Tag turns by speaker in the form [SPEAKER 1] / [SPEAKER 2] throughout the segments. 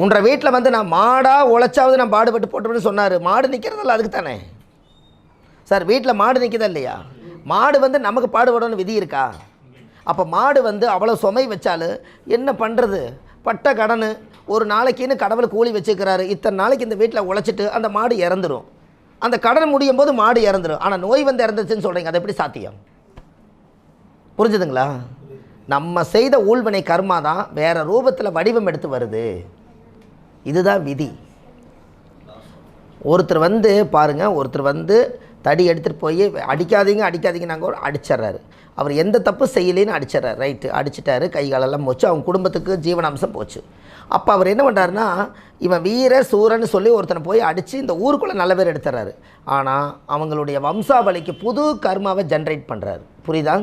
[SPEAKER 1] உன்ற வீட்டில் வந்து நான் மாடாக உழைச்சாவது நான் பாடுபட்டு போட்டோம்னு சொன்னார். மாடு நிற்கிறதில்ல, அதுக்கு தானே சார். வீட்டில் மாடு நிற்கிறதா இல்லையா? மாடு வந்து நமக்கு பாடுபடணும்னு விதி இருக்கா? அப்போ மாடு வந்து அவ்வளோ சுமை வச்சாலும் என்ன பண்ணுறது? பட்ட கடன், ஒரு நாளைக்குன்னு கடவுள் கூலி வச்சுக்கிறாரு. இத்தனை நாளைக்கு இந்த வீட்டில் உழைச்சிட்டு அந்த மாடு இறந்துடும். அந்த கடன் முடியும் போது மாடு இறந்துடும். ஆனால் நோய் வந்து இறந்துச்சுன்னு சொல்கிறீங்க, அது எப்படி சாத்தியம்? புரிஞ்சுதுங்களா? நம்ம செய்த ஊழ்வினை கர்மா தான் வேறு ரூபத்தில் வடிவம் எடுத்து வருது. இதுதான் விதி. ஒருத்தர் வந்து பாருங்கள், ஒருத்தர் வந்து தடி எடுத்துகிட்டு போய் அடிக்காதீங்க நாங்கள் அடிச்சிட்றாரு. அவர் எந்த தப்பு செய்யலேன்னு அடிச்சிட்றாரு. ரைட்டு, அடிச்சிட்டாரு, கை காலெல்லாம் போச்சு, அவங்க குடும்பத்துக்கு ஜீவனாம்சம் போச்சு. அப்போ அவர் என்ன பண்ணுறாருன்னா, இவன் வீர சூரன்னு சொல்லி ஒருத்தனை போய் அடித்து இந்த ஊருக்குள்ளே நல்ல பேர் எடுத்துறாரு. ஆனால் அவங்களுடைய வம்சாவளிக்கு புது கர்மாவை ஜென்ரேட் பண்ணுறாரு. புரியுதா?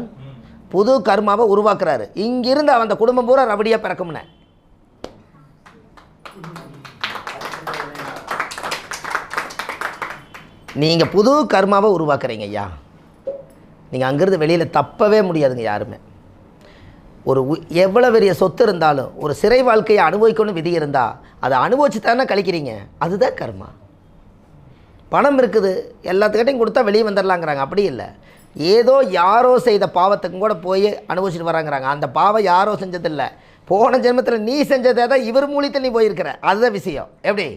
[SPEAKER 1] புது கர்மாவை உருவாக்குறாரு. இங்கிருந்து அவன் அந்த குடும்பம் பூரா ரவடியாக பிறக்கும்னே. நீங்கள் புது கர்மாவை உருவாக்குறீங்க ஐயா. நீங்கள் அங்கேருந்து வெளியில் தப்பவே முடியாதுங்க யாருமே. ஒரு எவ்வளோ பெரிய சொத்து இருந்தாலும் ஒரு சிறை வாழ்க்கையை அனுபவிக்கணும்னு விதி இருந்தால் அதை அனுபவிச்சு தானே கழிக்கிறீங்க. அதுதான் கர்மா. பணம் இருக்குது, எல்லாத்துக்கிட்டையும் கொடுத்தா வெளியே வந்துடலாங்கிறாங்க. அப்படி இல்லை, ஏதோ யாரோ செய்த பாவத்துக்கும் கூட போய் அனுபவிச்சுட்டு வராங்கிறாங்க. அந்த பாவம் யாரோ செஞ்சதில்லை, போன ஜென்மத்தில் நீ செஞ்சதே தான் இவர் மூலியத்தில் நீ போயிருக்கிற. அதுதான் விஷயம். எப்படி?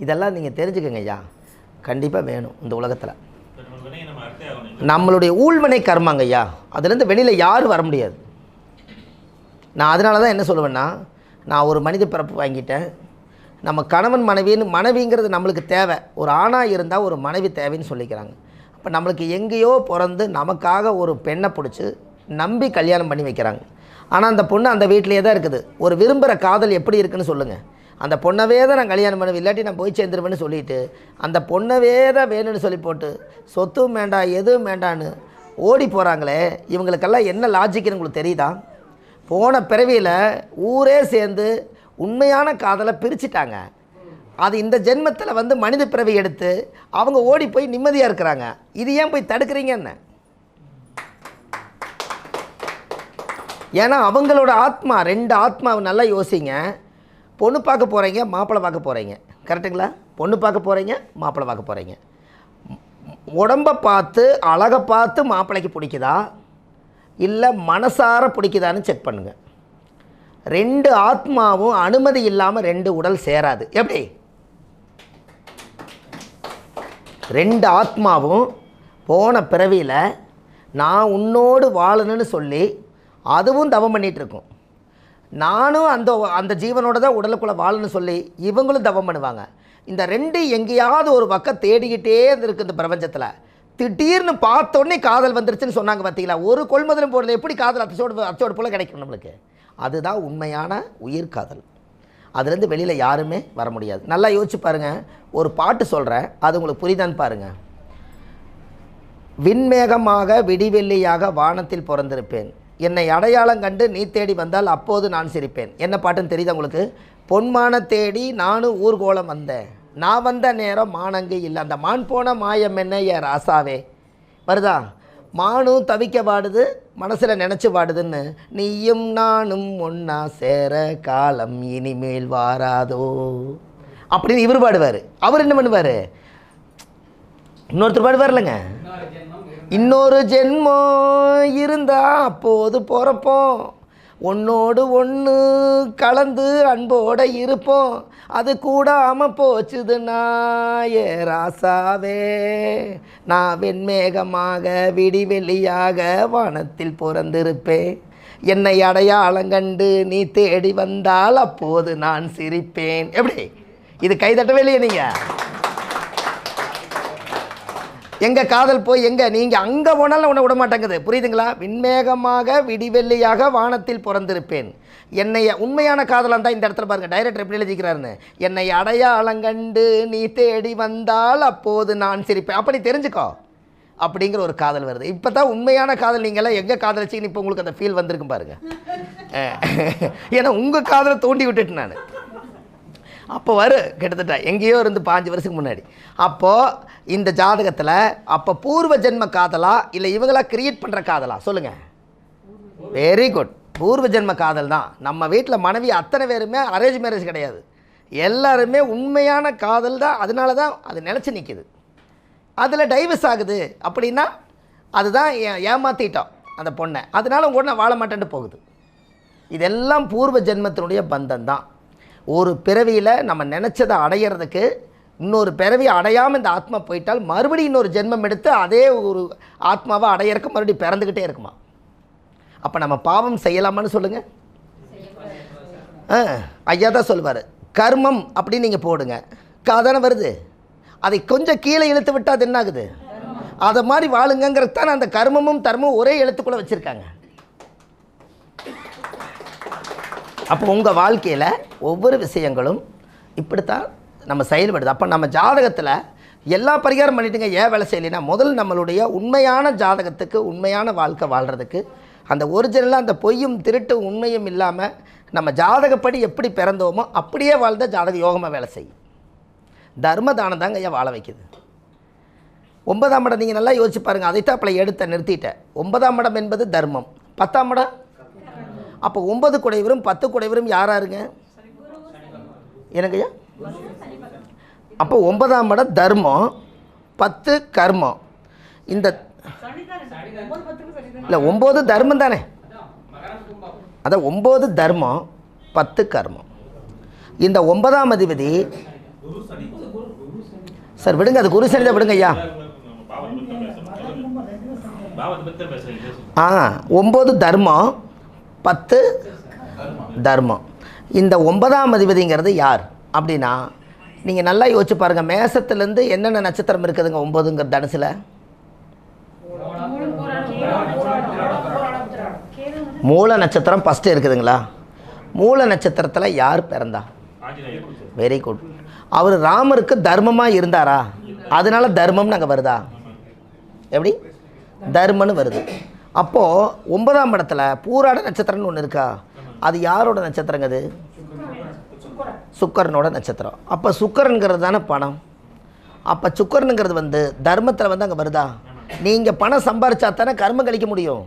[SPEAKER 1] இதெல்லாம் நீங்கள் தெரிஞ்சுக்கங்க ஐயா. கண்டிப்பாக வேணும் இந்த உலகத்தில். நம்மளுடைய ஊழ்வினை கர்மாங்க ஐயா, அதுலேருந்து வெளியில் யாரும் வர முடியாது. நான் அதனால தான் என்ன சொல்லுவேன்னா, நான் ஒரு மனித பிறப்பு வாங்கிட்டேன். நம்ம கணவன் மனைவிங்கிறது நம்மளுக்கு தேவை. ஒரு ஆணாக இருந்தால் ஒரு மனைவி தேவைன்னு சொல்லிக்கிறாங்க. அப்போ நம்மளுக்கு எங்கேயோ பிறந்து நமக்காக ஒரு பெண்ணை பிடிச்சி நம்பி கல்யாணம் பண்ணி வைக்கிறாங்க. ஆனால் அந்த பொண்ணு அந்த வீட்டிலே தான் இருக்குது. ஒரு விரும்புகிற காதல் எப்படி இருக்குன்னு சொல்லுங்கள். அந்த பொண்ணவே தான் நான் கல்யாணம் பண்ணுவேன், இல்லாட்டி நான் போய் சேர்ந்துருவேன்னு சொல்லிவிட்டு அந்த பொண்ணவே தான் வேணும்னு சொல்லி போட்டு சொத்தும் வேண்டாம் எதுவும் வேண்டான்னு ஓடி போகிறாங்களே, இவங்களுக்கெல்லாம் என்ன லாஜிக்குன்னு உங்களுக்கு தெரியுதா? போன பிறவியில் ஊரே சேர்ந்து உண்மையான காதலை பிரிச்சுட்டாங்க. அது இந்த ஜென்மத்தில் வந்து மனித பிறவி எடுத்து அவங்க ஓடி போய் நிம்மதியாக இருக்கிறாங்க. இது ஏன் போய் தடுக்கிறீங்க என்ன? ஏன்னா அவங்களோட ஆத்மா, ரெண்டு ஆத்மாவை நல்லா யோசிங்க. பொண்ணு பார்க்க போகிறீங்க, மாப்பிள்ளை பார்க்க போகிறீங்க, கரெக்டுங்களா? பொண்ணு பார்க்க போகிறீங்க, மாப்பிள்ளை பார்க்க போகிறீங்க. உடம்பை பார்த்து அழகை பார்த்து மாப்பிள்ளைக்கு பிடிக்குதா இல்லை மனசார பிடிக்குதான்னு செக் பண்ணுங்கள். ரெண்டு ஆத்மாவும் அனுமதி இல்லாமல் ரெண்டு உடல் சேராது. எப்படி? ரெண்டு ஆத்மாவும் போன பிறவியில் நான் உன்னோடு வாழணும்னு சொல்லி அதுவும் தவம் பண்ணிகிட்ருக்கும். நானும் அந்த ஜீவனோட தான் உடலுக்குள்ளே வாழணும்னு சொல்லி இவங்களும் தவம் பண்ணுவாங்க. இந்த ரெண்டு எங்கேயாவது ஒரு பக்கம் தேடிக்கிட்டே இருக்குது இந்த பிரபஞ்சத்தில். திடீர்னு பார்த்தோடனே காதல் வந்துருச்சுன்னு சொன்னாங்க பார்த்தீங்களா? ஒரு கொள்முதலும் போடல, எப்படி காதல் அச்சோடு போல் கிடைக்கும் நம்மளுக்கு? அதுதான் உண்மையான உயிர் காதல். அதுலேருந்து வெளியில் யாருமே வர முடியாது. நல்லா யோசிச்சு பாருங்கள். ஒரு பாட்டு சொல்கிறேன், அது உங்களுக்கு புரியுதான்னு பாருங்கள். விண்மேகமாக விடிவெள்ளியாக வானத்தில் பிறந்திருப்பேன், என்னை அடையாளம் கண்டு நீ தேடி வந்தால் அப்போது நான் சிரிப்பேன். என்ன பாட்டுன்னு தெரியுதா உங்களுக்கு? பொன்மான தேடி நானும் ஊர்கோலம் வந்தேன், நான் வந்த நேரம் மானங்கு இல்லை, அந்த மான் போன மாயம் என்ன ஏ ராசாவே. வருதா? மானும் தவிக்க வாடுது, மனசில் நினச்சி வாடுதுன்னு, நீயும் நானும் ஒன்றா சேர காலம் இனிமேல் வாராதோ அப்படின்னு இவர் பாடுவார். அவர் என்ன பண்ணுவார்? இன்னொருத்தர் பாடுவார் இல்லைங்க, இன்னொரு ஜென்மம் இருந்தா அப்போது பிறப்போம், ஒன்னோடு ஒன்று கலந்து அன்போடு இருப்போம், அது கூடாமல் போச்சுதுன்னா ஏ ராசாவே, நான் வெண்மேகமாக விடிவெள்ளியாக வானத்தில் பிறந்திருப்பேன், என்னை அடையாளங்கண்டு நீ தேடி வந்தால் அப்போது நான் சிரிப்பேன். எப்படி? இது கைதட்டவே இல்லையே நீங்கள்? எங்கே காதல் போய் எங்கே? நீங்கள் அங்கே போனாலும் உன்னை விட மாட்டேங்குது. புரியுதுங்களா? விண்மேகமாக விடிவெள்ளியாக வானத்தில் பிறந்திருப்பேன், என்னை உண்மையான காதலாக தான் இந்த இடத்துல பாருங்கள் டைரக்டர் எப்படி எழுதிக்கிறாருன்னு, என்னை அடையாளங்கண்டு நீ தேடி வந்தால் அப்போது நான் சிரிப்பேன். அப்படி தெரிஞ்சுக்கோ அப்படிங்கிற ஒரு காதல் வருது. இப்போ தான் உண்மையான காதல். நீங்களாம் எங்கே காதலிச்சிங்கன்னு இப்போ உங்களுக்கு அந்த ஃபீல் வந்திருக்கும் பாருங்கள். ஏன்னா உங்கள் காதலை தூண்டி விட்டுட்டு நான் அப்போ கிட்டத்தட்ட எங்கேயோ இருந்து 5 வருஷத்துக்கு முன்னாடி. அப்போது இந்த ஜாதகத்தில் அப்போ பூர்வ ஜென்ம காதலா இல்லை இவங்களா கிரியேட் பண்ணுற காதலா? சொல்லுங்கள். Very good. பூர்வ ஜென்ம காதல் தான். நம்ம வீட்டில் மனைவி அத்தனை பேருமே அரேஞ்ச் மேரேஜ் கிடையாது, எல்லாருமே உண்மையான காதல் தான். அதனால தான் அது நிலச்சி நிற்கிது. அதில் டைவர்ஸ் ஆகுது அப்படின்னா அதுதான் ஏமாற்றிட்டோம் அந்த பொண்ணை, அதனால் உங்க கூட நான் வாழ மாட்டேன்ட்டு போகுது. இதெல்லாம் பூர்வ ஜென்மத்தினுடைய பந்தம் தான். ஒரு பிறவியில் நம்ம நினச்சதை அடையிறதுக்கு இன்னொரு பிறவி அடையாமல் இந்த ஆத்மா போயிட்டால் மறுபடியும் இன்னொரு ஜென்மம் எடுத்து அதே ஒரு ஆத்மாவை அடையிறக்கு மறுபடியும் பிறந்துக்கிட்டே இருக்குமா? அப்போ நம்ம பாவம் செய்யலாமான்னு சொல்லுங்கள். ஐயா தான் சொல்லுவார், கர்மம் அப்படின்னு நீங்கள் போடுங்க, காதான வருது, அதை கொஞ்சம் கீழே இழுத்து விட்டால் அது என்ன ஆகுது? அதை மாதிரி வாழுங்கிறது தான் அந்த கர்மமும் தர்மமும் ஒரே எழுத்துக்குள்ளே வச்சுருக்காங்க. அப்போ உங்கள் வாழ்க்கையில் ஒவ்வொரு விஷயங்களும் இப்படித்தான் நம்ம செயல்படுது. அப்போ நம்ம ஜாதகத்தில் எல்லா பரிகாரம் பண்ணிட்டுங்க, ஏன் வேலை செய்யலைன்னா முதல் நம்மளுடைய உண்மையான ஜாதகத்துக்கு உண்மையான வாழ்க்கை வாழ்கிறதுக்கு அந்த ஒரிஜினலாக அந்த பொய்யும் திருட்டும் உண்மையும் இல்லாமல் நம்ம ஜாதகப்படி எப்படி பிறந்தோமோ அப்படியே வாழ்ந்த ஜாதக யோகமாக வேலை செய்யும். தர்ம தானம் தாங்க ஐயா வாழ வைக்குது. 9ஆம் இடம் நீங்கள் நல்லா யோசிச்சு பாருங்கள், அதைத்தான் அப்பளை எடுத்த நிறுத்திட்டேன். 9ஆம் இடம் என்பது தர்மம், 10ஆம் இடம். அப்போ 9 குடைவரும் 10 குடைவரும் யாராருங்க? எனக்கு ஐயா. அப்போ 9ஆம் இடம் தர்மம், 10 கர்மம். இந்த இல்லை 9 தர்மம் தானே, அதான் 9 தர்மம் 10 கர்மம். இந்த 9ஆம் அதிபதி சார் விடுங்க, அது குரு சனி தான், விடுங்க ஐயா. 9 தர்மம் 10 தர்மம். இந்த 9ஆம் அதிபதிங்கிறது யார் அப்படின்னா நீங்கள் நல்லா யோசிச்சு பாருங்கள். மேசத்துலேருந்து என்னென்ன நட்சத்திரம் இருக்குதுங்க 9ங்கிற தனுசில்? மூல நட்சத்திரம் ஃபஸ்ட்டு இருக்குதுங்களா? மூல நட்சத்திரத்தில் யார் பிறந்தா? Very good. அவர் ராமருக்கு தர்மமாக இருந்தாரா? அதனால தர்மம்னு அங்கே வருதா? எப்படி தர்மன்னு வருது? அப்போது 9ஆம் இடத்துல பூராட நட்சத்திரம்னு ஒன்று இருக்கா? அது யாரோட நட்சத்திரங்க? அது சுக்கரனோட நட்சத்திரம். அப்போ சுக்கரனுங்கிறது தானே பணம். அப்போ சுக்கரனுங்கிறது தர்மத்தில் அங்கே வருதா? நீங்கள் பணம் சம்பாரிச்சா தானே கர்மம் கழிக்க முடியும்.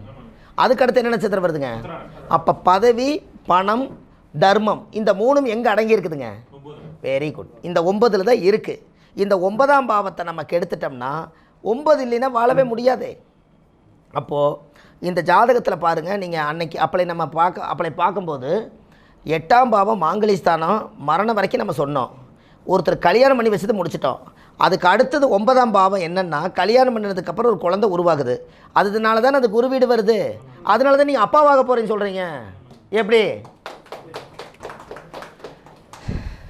[SPEAKER 1] அதுக்கடுத்து என்ன நட்சத்திரம் வருதுங்க? அப்போ பதவி, பணம், தர்மம் இந்த 3ம் எங்கே அடங்கி இருக்குதுங்க? Very good. இந்த 9ல் தான் இருக்குது. இந்த 9ஆம் பாவத்தை நம்ம கெடுத்துட்டோம்னா 9 இல்லைன்னா வாழவே முடியாது. அப்போது இந்த ஜாதகத்தில் பாருங்கள், நீங்கள் அன்னைக்கு அப்பளை பார்க்கும்போது 8ஆம் பாவம் மாங்கலிஸ்தானம் மரணம் வரைக்கும் நம்ம சொன்னோம். ஒருத்தர் கல்யாணம் பண்ணி வச்சது முடிச்சிட்டோம். அதுக்கு அடுத்தது 9ஆம் பாவம் என்னென்னா கல்யாணம் பண்ணதுக்கப்புறம் ஒரு குழந்தை உருவாகுது. அதனால தானே அது குரு வீடு வருது. அதனால தான் நீங்கள் அப்பாவாக போகிறீங்கன்னு சொல்கிறீங்க. எப்படி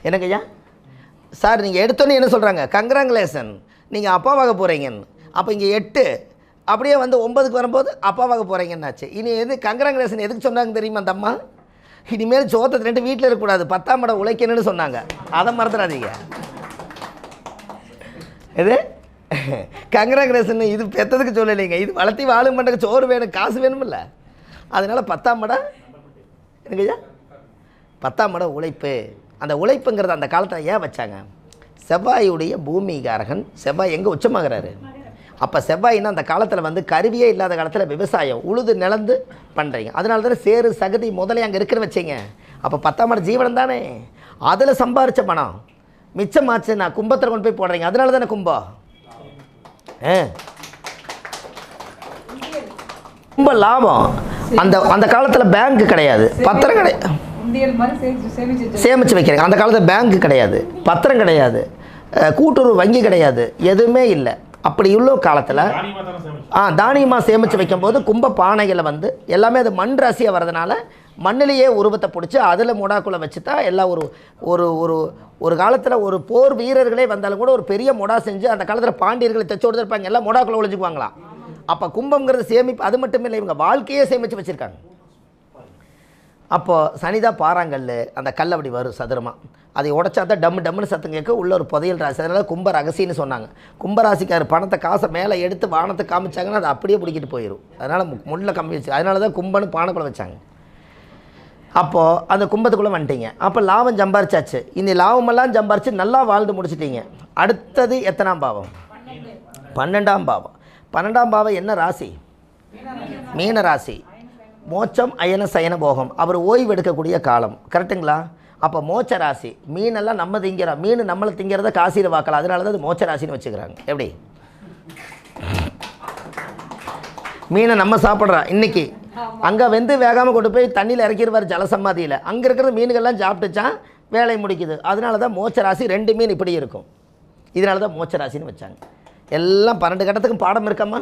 [SPEAKER 1] எனக்கு ஐயா சார் நீங்கள் எடுத்தோன்னே என்ன சொல்கிறாங்க? கங்க்ராங்குலேஷன், நீங்கள் அப்பாவாக போகிறீங்கன்னு. அப்போ இங்கே 8 அப்படியே 9க்கு வரும்போது அப்பாவாக போகிறீங்கன்னாச்சு. இனி கங்க்ராங்குலேஷன் எதுக்கு சொன்னாங்க தெரியுமா அந்த அம்மா? இனிமேல் சோத்தத்தை 2 வீட்டில் இருக்கக்கூடாது, 10ஆம் இடம் உழைக்கணும்னு சொன்னாங்க. அதை மறந்துடாதீங்க. இது கங்க்ராங்குலேஷன் இது பெற்றதுக்கு சொல்லலைங்க, இது வளர்த்தி வாழும் பண்ணுறதுக்கு சோறு வேணும், காசு வேணுமில்ல. அதனால் 10ஆம் இடம் எனக்கு ஐயா 10ஆம் இடம் உழைப்பு. அந்த உழைப்புங்கிறது அந்த காலத்தில் ஏன் வச்சாங்க? செவ்வாயுடைய பூமிகாரகன் செவ்வாய் எங்கே உச்சமாகிறாரு? அப்போ செவ்வாயின்னா அந்த காலத்தில் கருவியே இல்லாத காலத்தில் விவசாயம் உழுது நிலந்து பண்ணுறீங்க. அதனால தானே சேரு சகதி முதலே அங்கே இருக்குன்னு வச்சிங்க. அப்போ 10ஆம் இடம் ஜீவனம் தானே, அதில் சம்பாரித்த பணம் மிச்சமாச்சு நான் கும்பத்தில் கொண்டு போய் போடுறீங்க. அதனால தானே கும்பம். கும்ப லாபம். அந்த காலத்தில் பேங்க் கிடையாது, பத்திரம் கிடையாது, சேமித்து வைக்கிறீங்க. அந்த காலத்தில் பேங்க் கிடையாது, பத்திரம் கிடையாது, கூட்டுறவு வங்கி கிடையாது, எதுவுமே இல்லை. அப்படி உள்ள காலத்தில் தானியமாக சேமித்து வைக்கும்போது கும்ப பானைகளை எல்லாமே அது மண் ராசியாக வர்றதுனால மண்ணிலேயே உருவத்தை பிடிச்சி அதில் மொடாக்குள்ளே வச்சு தான் எல்லாம் ஒரு ஒரு ஒரு காலத்தில் ஒரு போர் வீரர்களே வந்தாலும் கூட ஒரு பெரிய மொடா செஞ்சு அந்த காலத்தில் பாண்டியர்களை தைச்சோடு இருப்பாங்க, எல்லாம் மொடாக்குள்ளே ஒழிஞ்சுக்குவாங்களாம். அப்போ கும்பங்கிறது சேமிப்பு. அது மட்டும் இல்லை, இவங்க வாழ்க்கையே சேமித்து வச்சுருக்காங்க. அப்போது சனிதான் பாறாங்கல், அந்த கல் அப்படி வரும் சதுரமாக, அதை உடச்சா தான் டம்முன்னு சத்தம் கேட்க உள்ள ஒரு புதையல் ராசி. அதனால் கும்ப ரகசின்னு சொன்னாங்க. கும்பராசிக்கார் பணத்தை காசை மேலே எடுத்து வானத்தை காமிச்சாங்கன்னா அது அப்படியே பிடிக்கிட்டு போயிடும். அதனால் முள்ள கம்மி வச்சு, அதனால தான் கும்பன்னு பானைக்குள்ளே வச்சாங்க. அப்போது அந்த கும்பத்துக்குள்ளே வந்துட்டீங்க. அப்போ லாபம் சம்பாரிச்சாச்சு. இந்த லாபமெல்லாம் சம்பாரித்து நல்லா வாழ்ந்து முடிச்சிட்டிங்க. அடுத்தது எத்தனாம் பாவம்? 12ஆம் பாவம். 12ஆம் பாவம் என்ன ராசி? மீன ராசி. மோட்சம் அயன சயன போகம், அவர் ஓய்வு எடுக்கக்கூடிய காலம். கரெக்டுங்களா? அப்போ மோட்ச ராசி மீனெல்லாம் நம்ம திங்கிறோம், மீன் நம்மளை திங்கிறத காசியில் பார்க்கலாம், அதனால தான் அது மோட்ச ராசின்னு வச்சுக்கிறாங்க. எப்படி மீனை நம்ம சாப்பிட்றோம் இன்றைக்கி, அங்கே வெந்து வேகாமல் கொண்டு போய் தண்ணியில் இறக்கிடுவார் ஜலசமாதியில், அங்கே இருக்கிற மீன்கள்லாம் சாப்பிட்டுச்சான் வேலை முடிக்குது. அதனால தான் மோட்ச ராசி 2 மீன் இப்படி இருக்கும், இதனால தான் மோட்ச ராசின்னு வச்சாங்க. எல்லாம் 12 கட்டத்துக்கும் பாடம் இருக்கம்மா.